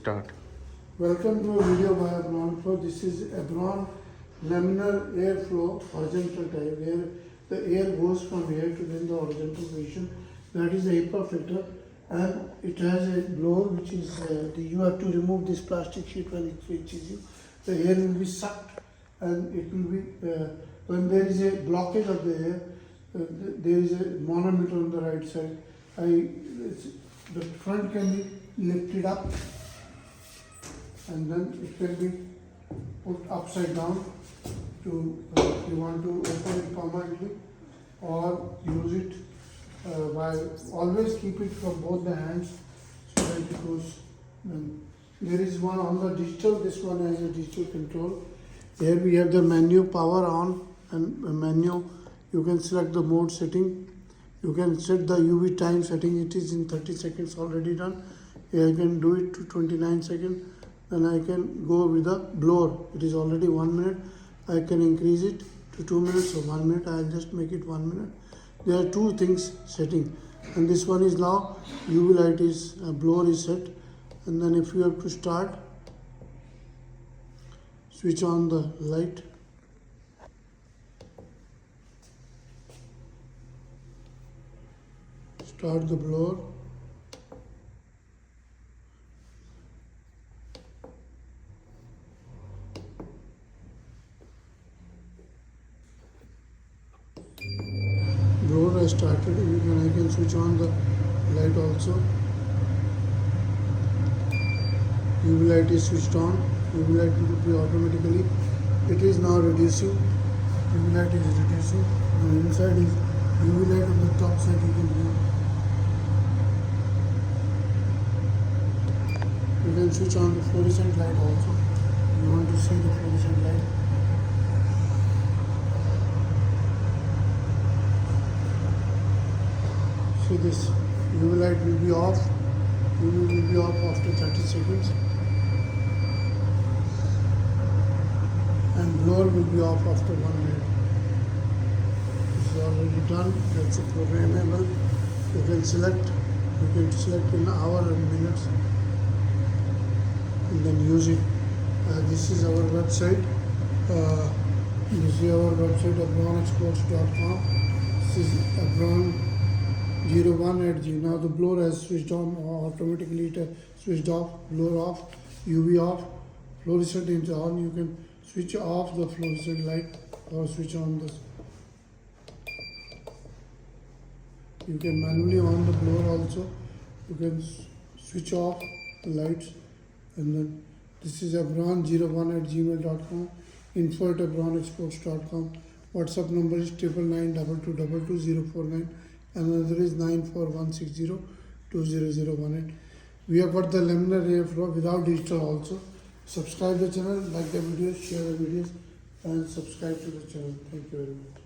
Start. Welcome to a video by Abron Flow. This is Abron laminar airflow horizontal type, where the air goes from here to then the horizontal position. That is the HEPA filter, and it has a blower which is you have to remove this plastic sheet when it reaches you. The air will be sucked, and it will be when there is a blockage of the air. There is a manometer on the right side. The front can be lifted up, and then it can be put upside down to if you want to open it permanently or use it while always keep it from both the hands so that it goes. There is one on the digital. This one has a digital control. Here we have the menu, power on, and a menu. You can select the mode setting. You can set the UV time setting. It is in 30 seconds already done. Here I can do it to 29 seconds. Then I can go with the blower. It is already 1 minute. I can increase it to 2 minutes or 1 minute. I'll just make it 1 minute. There are two things setting, and this one is now UV light is blower is set. And then if you have to start, switch on the light. Start the blower. Blower has started. I can switch on the light also. UV light is switched on. UV light will be automatically. It is now reducing. UV light is reducing. And inside is UV light on the top side. You can view. You can switch on the fluorescent light also. You want to see the fluorescent light. See this UV light will be off. UV will be off after 30 seconds. And blower will be off after 1 minute. This is already done. That's a programmable. You can select in hour and minutes, and then use it. This is our website. This is our website, abronexports.com. This is Abron01@G. Now the blower has switched on, or automatically it has switched off. Blower off, UV off, fluorescent is on. You can switch off the fluorescent light or switch on this. You can manually on the blower also. You can switch off the lights. And then this is abron01@gmail.com, info@abronexports.com. WhatsApp number is 9992222049. Another is 94160200018. We have got the laminar airflow without digital also. Subscribe the channel, like the videos, share the videos, and subscribe to the channel. Thank you very much.